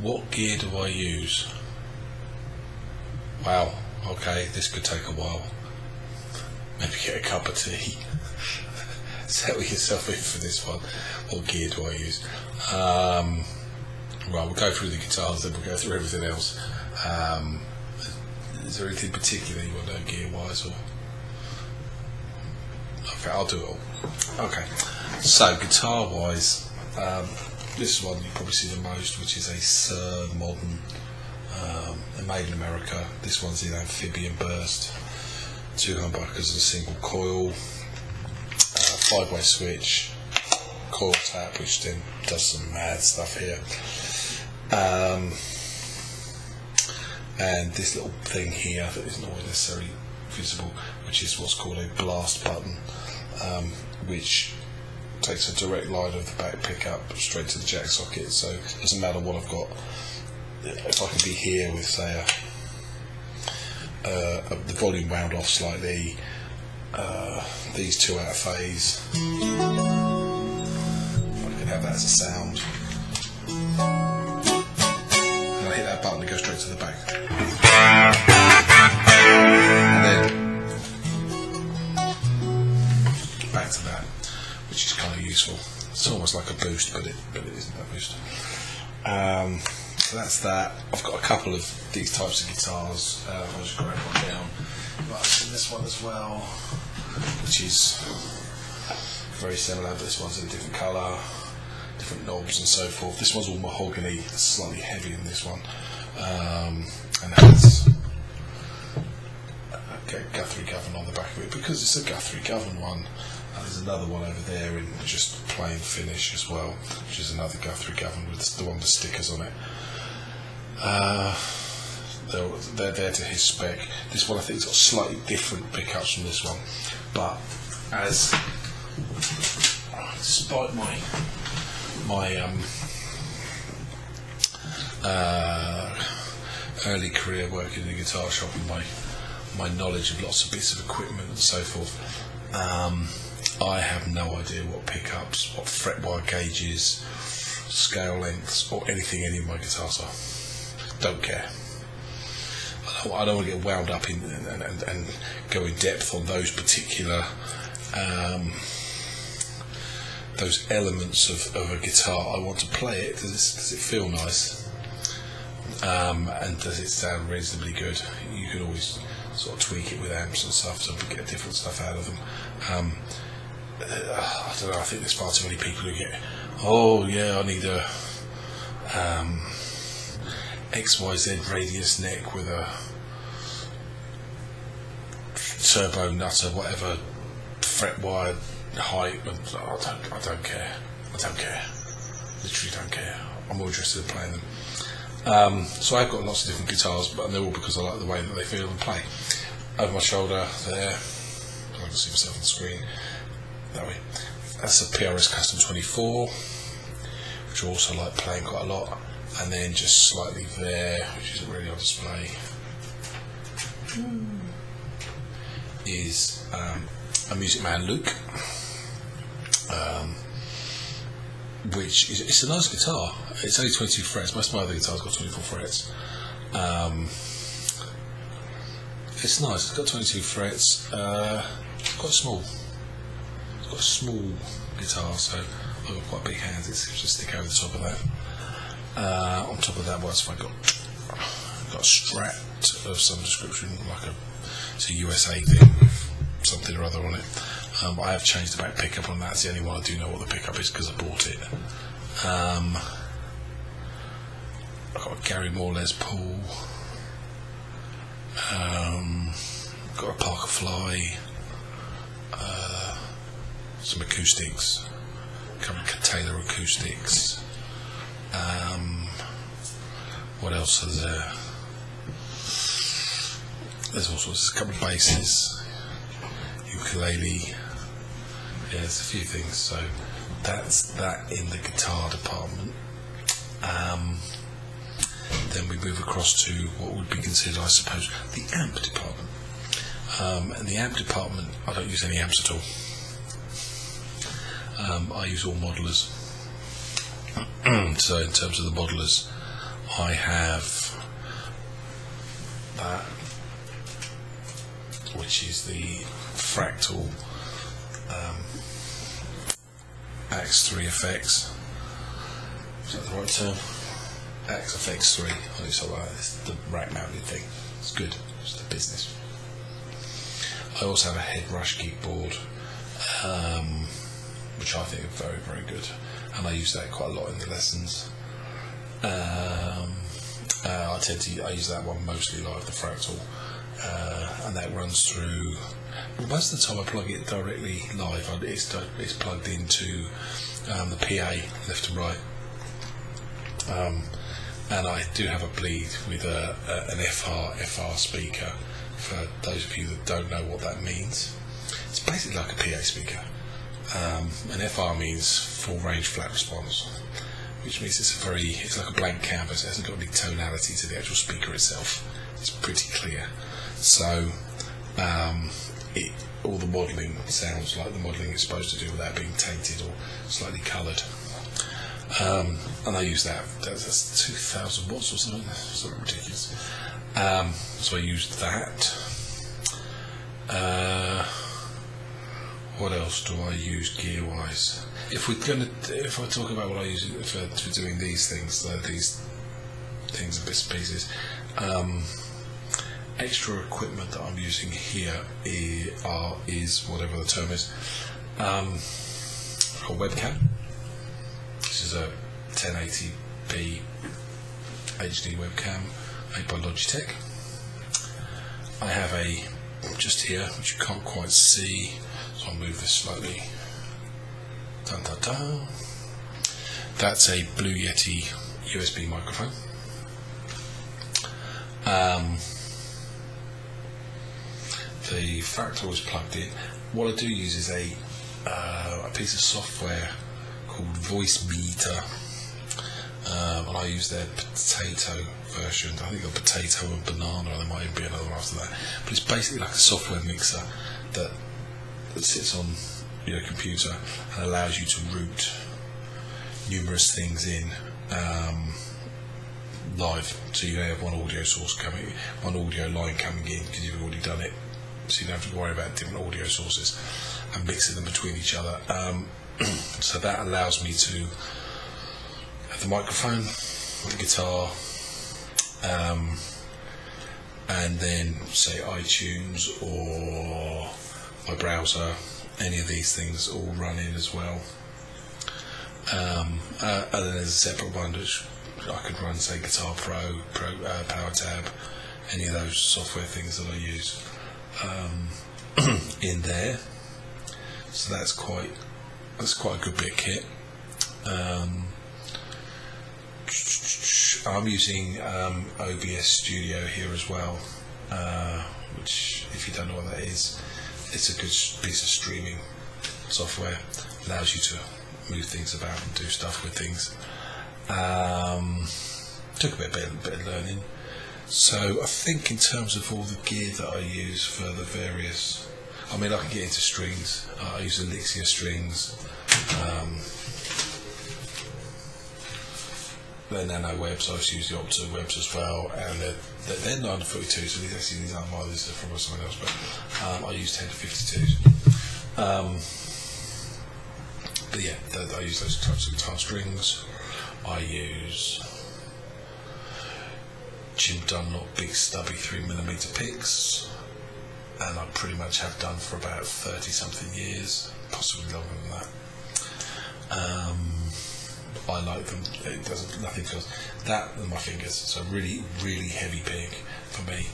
what gear do I use? Wow, okay, this could take a while. Maybe get a cup of tea. Settle yourself in for this one. What gear do I use? Right, we'll go through the guitars, then we'll go through everything else. Is there anything particular you want to know gear-wise? Or okay, I'll do it all. Okay, so guitar-wise, this one you probably see the most, which is a Suhr Modern, made in America. This one's in amphibian burst, 2 humbuckers and a single coil, 5-way switch, coil tap, which then does some mad stuff here. And this little thing here that isn't always necessarily visible, which is what's called a blast button, which takes a direct line of the back pickup straight to the jack socket. So it doesn't matter what I've got. If I can be here with, say, the volume wound off slightly, these two out of phase, I can have that as a sound. And I hit that button, it goes straight to the back. And then back to that, which is kind of useful. It's almost like a boost, but it isn't a boost. So that's that. I've got a couple of these types of guitars. I'll just grab one down. But I've seen this one as well, which is very similar, but this one's in a different colour, different knobs and so forth. This one's all mahogany, it's slightly heavier than this one, and it has a Guthrie Govan on the back of it, because it's a Guthrie Govan one. There's another one over there in just plain finish as well, which is another Guthrie Govan with the one with the stickers on it. They're there to his spec. This one I think has got slightly different pickups from this one, but despite my early career working in a guitar shop and my knowledge of lots of bits of equipment and so forth, I have no idea what pickups, what fretwire gauges, scale lengths, or anything any of my guitars are. Don't care. I don't want to get wound up in and go in depth on those particular those elements of a guitar. I want to play it. Does it feel nice? And does it sound reasonably good? You can always sort of tweak it with amps and stuff to get different stuff out of them. I don't know, I think there's far too many people who get, oh yeah, I need a XYZ radius neck with a turbo nutter, whatever fretwire height, and I don't care. Literally don't care. I'm more interested in playing them. So I've got lots of different guitars, but they're all because I like the way that they feel and play. Over my shoulder there, I can see myself on the screen that way. That's a PRS Custom 24, which I also like playing quite a lot. And then just slightly there, which isn't really on display, is a Music Man Luke, which is, it's a nice guitar. It's only 22 frets. Most of my other guitars got 24 frets. It's nice. It's got 22 frets. It's quite small. It's got a small guitar, so I've got quite big hands. It seems to stick over the top of that. On top of that, what else have I got? I've got a Strat of some description, it's a USA thing with something or other on it. I have changed the back pickup on that. It's the only one I do know what the pickup is because I bought it. I've got a Gary Moore Les Paul. Got a Parker Fly. Some acoustics. A couple of Taylor acoustics. What else is there? There's all sorts. A couple of basses, ukulele. Yeah, there's a few things. So that's that in the guitar department. Then we move across to what would be considered, I suppose, the amp department. And the amp department, I don't use any amps at all. I use all modelers. So in terms of the modelers, I have that, which is the Fractal Axe3 FX. Is that the right term? Axe FX3. I just like it's the rack mounted thing. It's good. It's the business. I also have a head rush geek board, which I think are very, very good, and I use that quite a lot in the lessons. I use that one mostly live, the Fractal, and that runs through. Well, most of the time I plug it directly live. It's plugged into the PA left and right, and I do have a bleed with an FR speaker. For those of you that don't know what that means, it's basically like a PA speaker. An FR means full range flat response, which means it's like a blank canvas. It hasn't got any tonality to the actual speaker itself. It's pretty clear. So all the modelling sounds like the modelling it's supposed to do without being tainted or slightly coloured. And I use that. That's 2,000 watts or something ridiculous. So I used that. What else do I use gear-wise? If I talk about what I use for doing these things and bits and pieces, extra equipment that I'm using here is whatever the term is, a webcam. This is a 1080p HD webcam made by Logitech. I have just here, which you can't quite see, so I'll move this slightly. Dun, dun, dun. That's a Blue Yeti USB microphone. The Fractal is plugged in. What I do use is a piece of software called Voicemeeter, and I use their potato version. I think got potato and banana, and there might even be another one after that. But it's basically like a software mixer that sits on your computer and allows you to route numerous things in live. So you have one audio line coming in because you've already done it, so you don't have to worry about different audio sources and mixing them between each other. So that allows me to have the microphone, the guitar, and then say iTunes or my browser, any of these things all run in as well. And then there's a separate one which I could run, say Guitar Pro, PowerTab, any of those software things that I use in there. So that's quite a good bit of kit. I'm using OBS Studio here as well, which, if you don't know what that is, it's a good piece of streaming software. Allows you to move things about and do stuff with things. Took a bit of learning. So I think in terms of all the gear that I use for the various, I can get into strings. I use Elixir strings. They're nano webs. I also use the Opto webs as well, and they're 942, so these aren't mine. These are from someone else, but I use 1052s. But yeah, I use those types of guitar strings. I use Jim Dunlop big stubby 3mm picks, and I pretty much have done for about 30 something years, possibly longer than that. I like them. Nothing feels that than my fingers. So really, really heavy pick for me.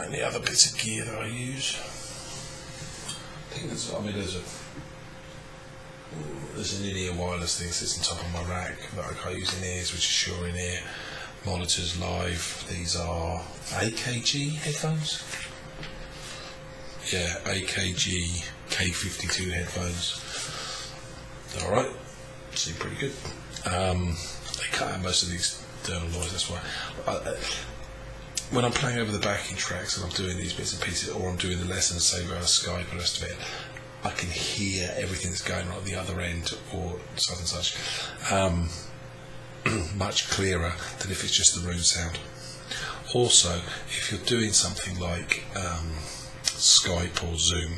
Any other bits of gear that I use? I think there's an in-ear wireless thing that sits on top of my rack that I use in ears, which is Shure in-ear monitors live. These are AKG headphones. Yeah, AKG K52 headphones. They're alright, seem pretty good. They cut out most of the external noise, that's why. When I'm playing over the backing tracks and I'm doing these bits and pieces, or I'm doing the lessons, say via Skype and the rest of it, I can hear everything that's going on at the other end, or such and such. much clearer than if it's just the room sound. Also, if you're doing something like Skype or Zoom,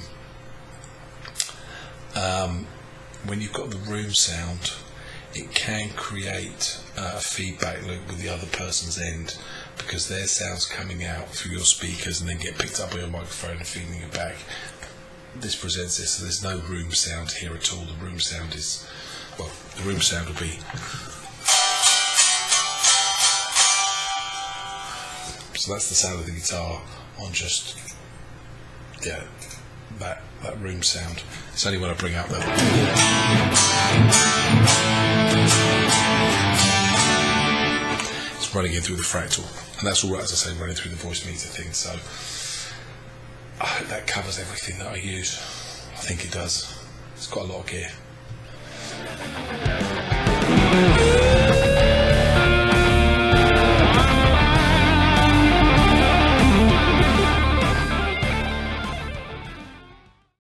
when you've got the room sound, it can create a feedback loop with the other person's end, because their sound's coming out through your speakers and then get picked up by your microphone and feeding it back. This presents this, so there's no room sound here at all. The room sound is, well, the room sound will be, so that's the sound of the guitar on just, yeah, that room sound. It's only when I bring out the it's running in through the fractal, and that's all right, as I say, running through the voice meter thing. So I hope that covers everything that I use. I think it does. It's got a lot of gear.